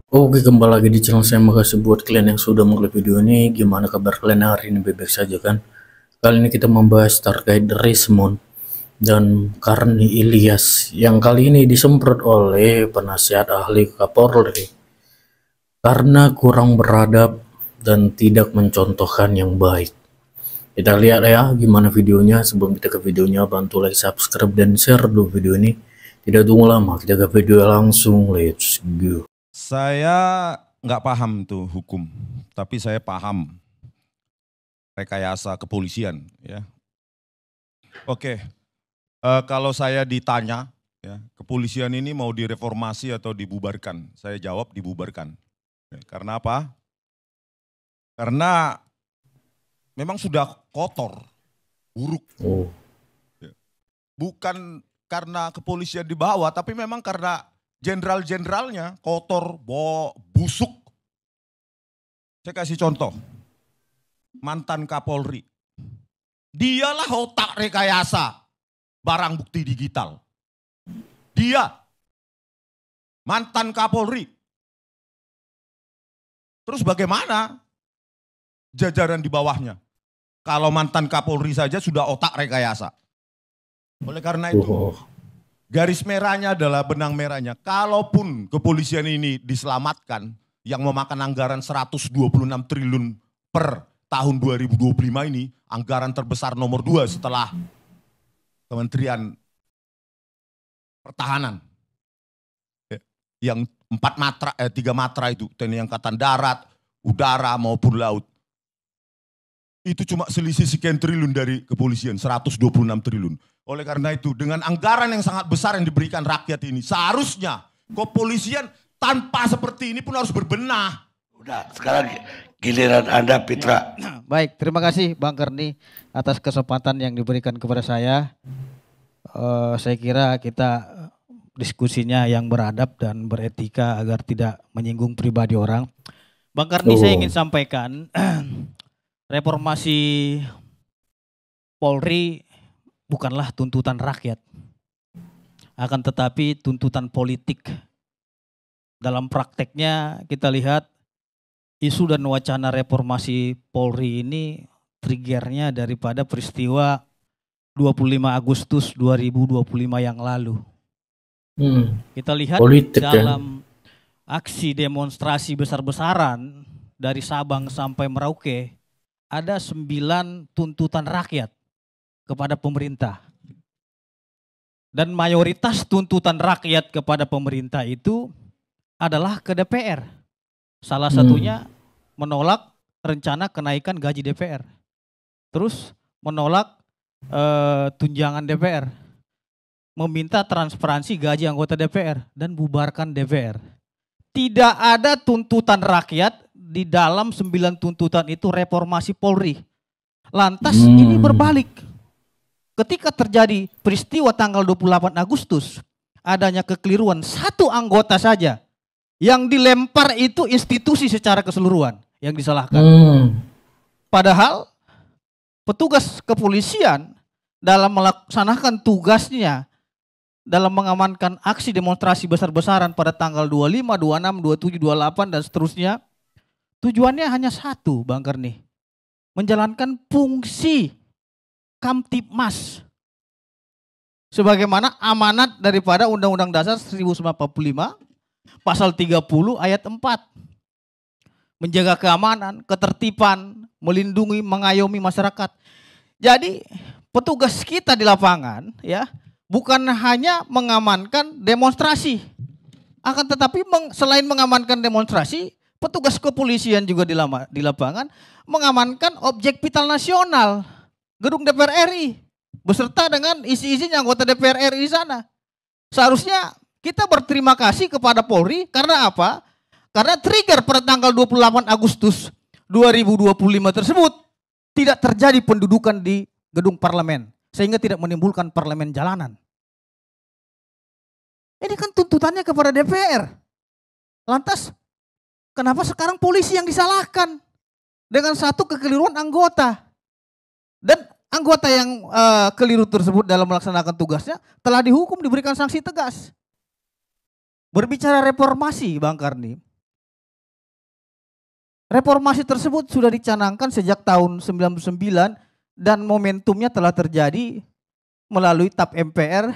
Oke, kembali lagi di channel saya. Makasih buat kalian yang sudah mengklik video ini. Gimana kabar kalian hari ini? Baik-baik saja kan? Kali ini kita membahas terkait Rismond dan Karni Ilyas yang kali ini disemprot oleh penasihat ahli Kapolri karena kurang beradab dan tidak mencontohkan yang baik. Kita lihat ya gimana videonya. Sebelum kita ke videonya, bantu like, subscribe, dan share dulu video ini. Tidak tunggu lama, kita ke video langsung. Let's go. Saya nggak paham tuh hukum, tapi saya paham rekayasa kepolisian. Ya. Oke, kalau saya ditanya, ya, kepolisian ini mau direformasi atau dibubarkan? Saya jawab dibubarkan. Ya, karena apa? Karena memang sudah kotor, buruk. Ya. Bukan karena kepolisian di bawah, tapi memang karena jenderal-jenderalnya kotor, busuk. Saya kasih contoh, mantan Kapolri. Dialah otak rekayasa barang bukti digital. Dia, mantan Kapolri. Terus bagaimana jajaran di bawahnya? Kalau mantan Kapolri saja sudah otak rekayasa. Oleh karena itu, garis merahnya adalah benang merahnya. Kalaupun kepolisian ini diselamatkan, yang memakan anggaran 126 triliun per tahun 2025 ini, anggaran terbesar nomor 2 setelah Kementerian Pertahanan. Yang 3 matra itu, TNI Angkatan Darat, Udara maupun Laut. Itu cuma selisih sekian triliun dari kepolisian, 126 triliun. Oleh karena itu, dengan anggaran yang sangat besar yang diberikan rakyat ini, seharusnya kepolisian tanpa seperti ini pun harus berbenah. Udah, sekarang giliran Anda, Pitra. Baik, terima kasih Bang Karni atas kesempatan yang diberikan kepada saya. Saya kira kita diskusinya yang beradab dan beretika agar tidak menyinggung pribadi orang. Bang Karni, saya ingin sampaikan, reformasi Polri bukanlah tuntutan rakyat, akan tetapi tuntutan politik. Dalam prakteknya kita lihat isu dan wacana reformasi Polri ini triggernya daripada peristiwa 25 Agustus 2025 yang lalu. Kita lihat politik, dalam aksi demonstrasi besar-besaran dari Sabang sampai Merauke, ada 9 tuntutan rakyat kepada pemerintah. Dan mayoritas tuntutan rakyat kepada pemerintah itu adalah ke DPR. Salah satunya menolak rencana kenaikan gaji DPR. Terus menolak tunjangan DPR. Meminta transparansi gaji anggota DPR dan bubarkan DPR. Tidak ada tuntutan rakyat di dalam 9 tuntutan itu reformasi Polri. Lantas ini berbalik. Ketika terjadi peristiwa tanggal 28 Agustus, adanya kekeliruan satu anggota saja. Yang dilempar itu institusi secara keseluruhan yang disalahkan. Padahal petugas kepolisian dalam melaksanakan tugasnya dalam mengamankan aksi demonstrasi besar-besaran pada tanggal 25, 26, 27, 28 dan seterusnya, tujuannya hanya satu, Bang Karni. Menjalankan fungsi Kamtibmas sebagaimana amanat daripada Undang-Undang Dasar 1945 pasal 30 ayat 4. Menjaga keamanan, ketertiban, melindungi, mengayomi masyarakat. Jadi petugas kita di lapangan ya bukan hanya mengamankan demonstrasi, akan tetapi selain mengamankan demonstrasi, petugas kepolisian juga di lapangan mengamankan objek vital nasional, gedung DPR RI, beserta dengan isi-isinya anggota DPR RI di sana. Seharusnya kita berterima kasih kepada Polri karena apa? Karena trigger pada tanggal 28 Agustus 2025 tersebut tidak terjadi pendudukan di gedung parlemen sehingga tidak menimbulkan parlemen jalanan. Ini kan tuntutannya kepada DPR. Lantas kenapa sekarang polisi yang disalahkan dengan satu kekeliruan anggota? Dan anggota yang keliru tersebut dalam melaksanakan tugasnya telah dihukum, diberikan sanksi tegas. Berbicara reformasi, Bang Karni, Reformasi tersebut sudah dicanangkan sejak tahun 99 dan momentumnya telah terjadi melalui TAP MPR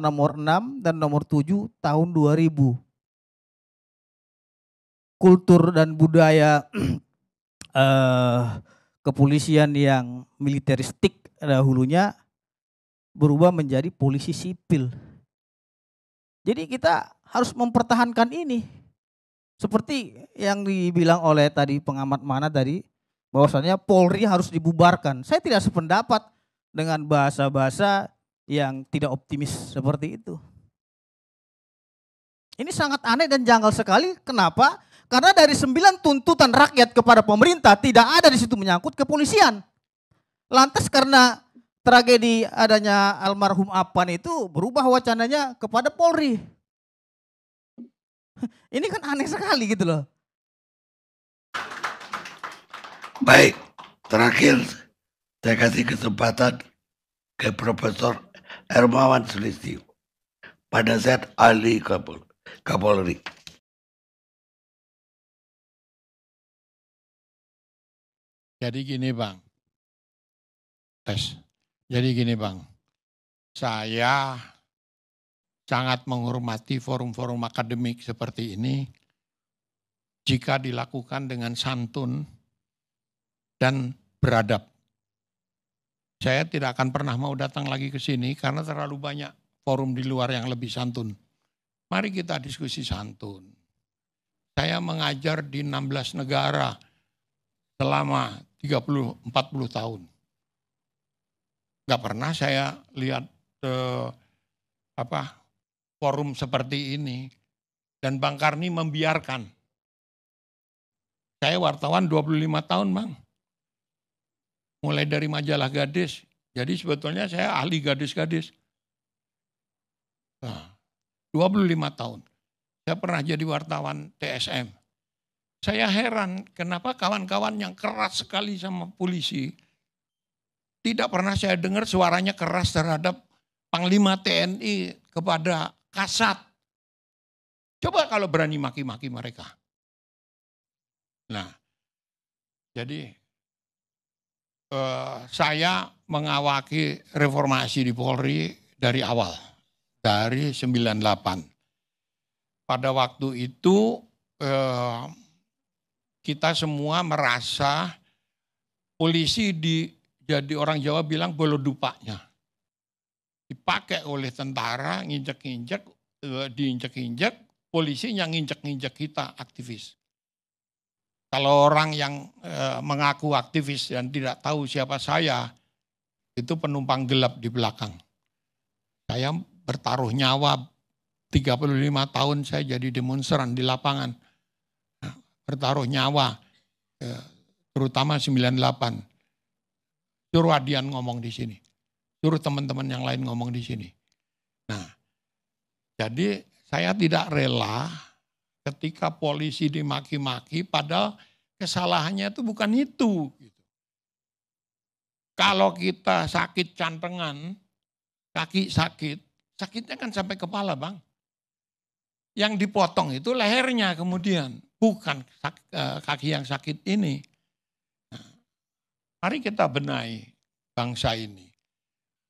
nomor 6 dan nomor 7 tahun 2000. Kultur dan budaya kepolisian yang militeristik dahulunya berubah menjadi polisi sipil. Jadi kita harus mempertahankan ini. Seperti yang dibilang oleh tadi pengamat mana tadi, bahwasanya Polri harus dibubarkan. Saya tidak sependapat dengan bahasa-bahasa yang tidak optimis seperti itu. Ini sangat aneh dan janggal sekali. Kenapa? Karena dari 9 tuntutan rakyat kepada pemerintah tidak ada di situ menyangkut kepolisian. Lantas karena tragedi adanya almarhum Apan itu berubah wacananya kepada Polri. Ini kan aneh sekali gitu loh. Baik, terakhir saya kasih kesempatan ke Profesor Hermawan Sulistyo, pada saat ahli Kapolri. Jadi gini Bang, Jadi gini Bang, saya sangat menghormati forum-forum akademik seperti ini jika dilakukan dengan santun dan beradab. Saya tidak akan pernah mau datang lagi ke sini karena terlalu banyak forum di luar yang lebih santun. Mari kita diskusi santun. Saya mengajar di 16 negara selama 30-40 tahun. Gak pernah saya lihat forum seperti ini. Dan Bang Karni membiarkan. Saya wartawan 25 tahun Bang. Mulai dari majalah Gadis. Jadi sebetulnya saya ahli gadis-gadis. Nah, 25 tahun. Saya pernah jadi wartawan TSM. Saya heran kenapa kawan-kawan yang keras sekali sama polisi. Tidak pernah saya dengar suaranya keras terhadap Panglima TNI kepada Kasat. Coba kalau berani maki-maki mereka. Nah, jadi saya mengawaki reformasi di Polri dari awal, dari 98. Pada waktu itu kita semua merasa polisi jadi orang Jawa bilang bolodupaknya. Dipakai oleh tentara, nginjek-nginjek, diinjek-injek, polisinya nginjek-nginjek kita aktivis. Kalau orang yang mengaku aktivis dan tidak tahu siapa saya, itu penumpang gelap di belakang. Saya bertaruh nyawa, 35 tahun saya jadi demonstran di lapangan. Bertaruh nyawa, terutama 98. Suruh Adian ngomong di sini. Suruh teman-teman yang lain ngomong di sini. Nah, jadi saya tidak rela ketika polisi dimaki-maki padahal kesalahannya itu bukan itu. Kalau kita sakit cantengan, kaki sakit, sakitnya kan sampai kepala Bang. Yang dipotong itu lehernya kemudian, bukan kaki yang sakit ini. Nah, mari kita benahi bangsa ini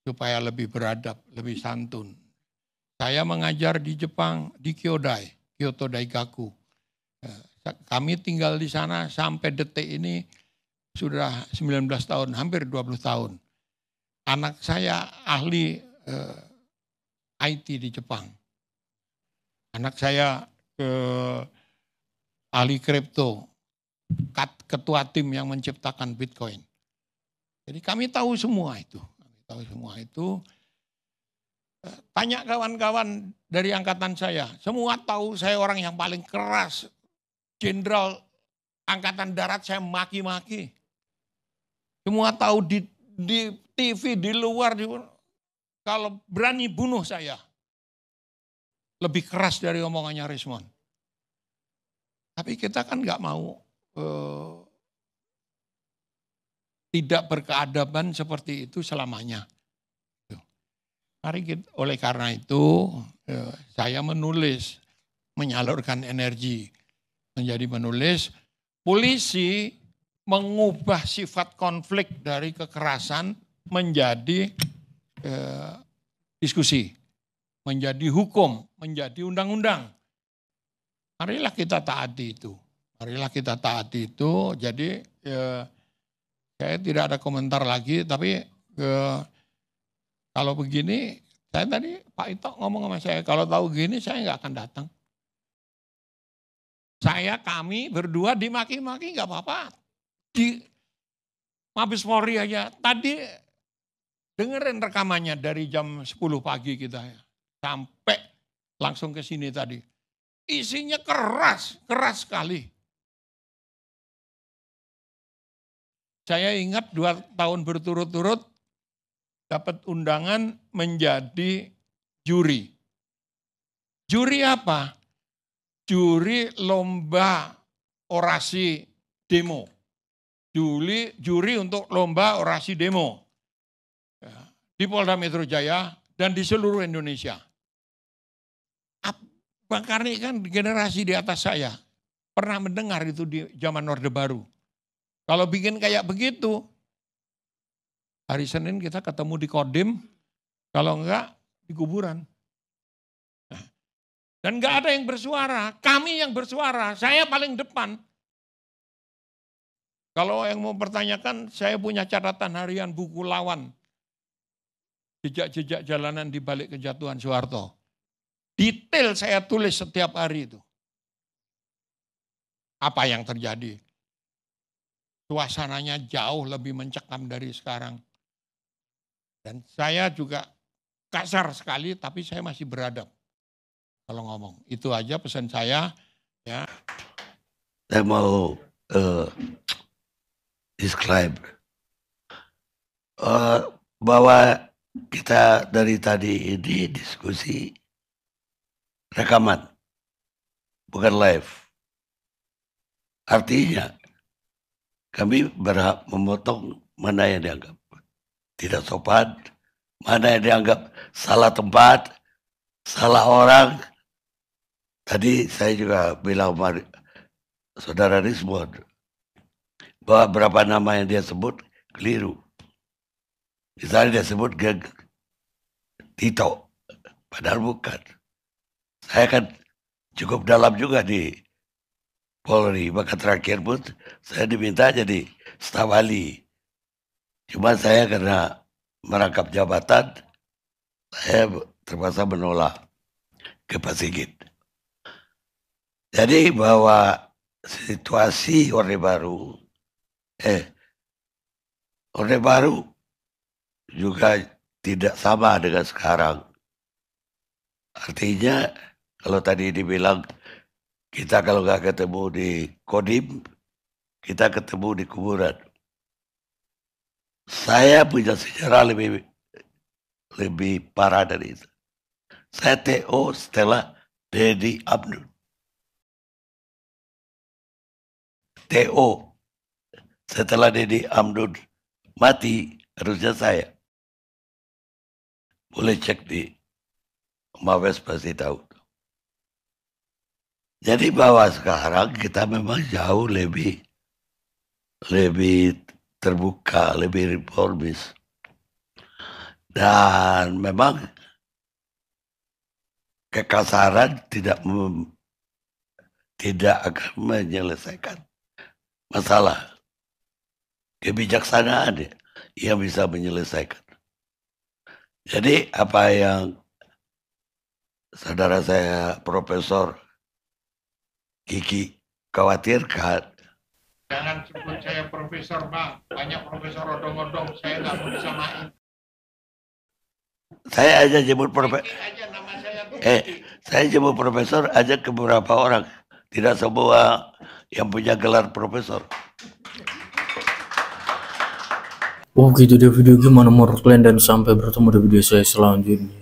supaya lebih beradab, lebih santun. Saya mengajar di Jepang, di Kyoto Daigaku. Kami tinggal di sana sampai detik ini sudah 19 tahun, hampir 20 tahun. Anak saya ahli IT di Jepang. Anak saya ahli kripto, ketua tim yang menciptakan Bitcoin. Jadi kami tahu semua itu. Tanya kawan-kawan dari angkatan saya, semua tahu saya orang yang paling keras. Jenderal Angkatan Darat saya maki-maki. Semua tahu di TV, di luar, kalau berani bunuh saya. Lebih keras dari omongannya Rismon. Tapi kita kan nggak mau tidak berkeadaban seperti itu selamanya. Oleh karena itu saya menulis, menyalurkan energi menjadi menulis. polisi mengubah sifat konflik dari kekerasan menjadi diskusi, menjadi hukum, menjadi undang-undang. Marilah kita taati itu. Marilah kita taati itu. Jadi saya tidak ada komentar lagi, tapi kalau begini, saya tadi Pak Ito ngomong sama saya, kalau tahu gini saya nggak akan datang. Kami berdua dimaki-maki nggak apa-apa. Di Mabes Polri aja, tadi dengerin rekamannya dari jam 10 pagi kita ya, sampai langsung ke sini tadi. Isinya keras sekali. Saya ingat 2 tahun berturut-turut dapat undangan menjadi juri. Juri apa? Juri lomba orasi demo. Juri untuk lomba orasi demo. Di Polda Metro Jaya dan di seluruh Indonesia. Bang Karni kan generasi di atas saya. Pernah mendengar itu di zaman Orde Baru. Kalau bikin kayak begitu, hari Senin kita ketemu di Kodim, kalau enggak di kuburan. Dan enggak ada yang bersuara, kami yang bersuara, saya paling depan. Kalau yang mau pertanyakan, saya punya catatan harian buku lawan. Jejak-jejak jalanan di balik kejatuhan Soeharto. Detail saya tulis setiap hari itu. Apa yang terjadi? Suasananya jauh lebih mencekam dari sekarang. Dan saya juga kasar sekali, tapi saya masih beradab kalau ngomong. Itu aja pesan saya. Ya. Saya mau describe bahwa kita dari tadi ini diskusi rekaman, bukan live. Artinya kami berhak memotong mana yang dianggap tidak sopan, mana yang dianggap salah tempat, salah orang. Tadi saya juga bilang Saudara Rismond bahwa berapa nama yang dia sebut keliru. Misalnya dia sebut Tito, padahal bukan. Saya kan cukup dalam juga di Polri, maka terakhir pun saya diminta jadi staf ahli. Cuma saya karena merangkap jabatan, saya terpaksa menolak ke Pak Sigit. Jadi bahwa situasi Orde Baru juga tidak sama dengan sekarang. Artinya kalau tadi dibilang kita kalau nggak ketemu di Kodim, kita ketemu di kuburan. Saya punya sejarah lebih parah dari itu. Saya TO setelah Dedi Amdud. TO setelah Dedi Amdud mati, harusnya saya. Boleh cek di Mabes pasti tahu. Jadi bahwa sekarang kita memang jauh lebih terbuka, lebih reformis. Dan memang kekasaran tidak akan menyelesaikan masalah. Kebijaksanaan yang bisa menyelesaikan. Jadi apa yang saudara saya Profesor Kiki khawatirkan. Jangan sebut saya profesor, Pak. Banyak profesor odong-odong, saya nggak mau disamain. Saya aja jemput profesor. Saya jemput profesor aja ke beberapa orang. Tidak semua yang punya gelar profesor. Oh gitu deh video gimana menurut kalian, dan sampai bertemu di video saya selanjutnya.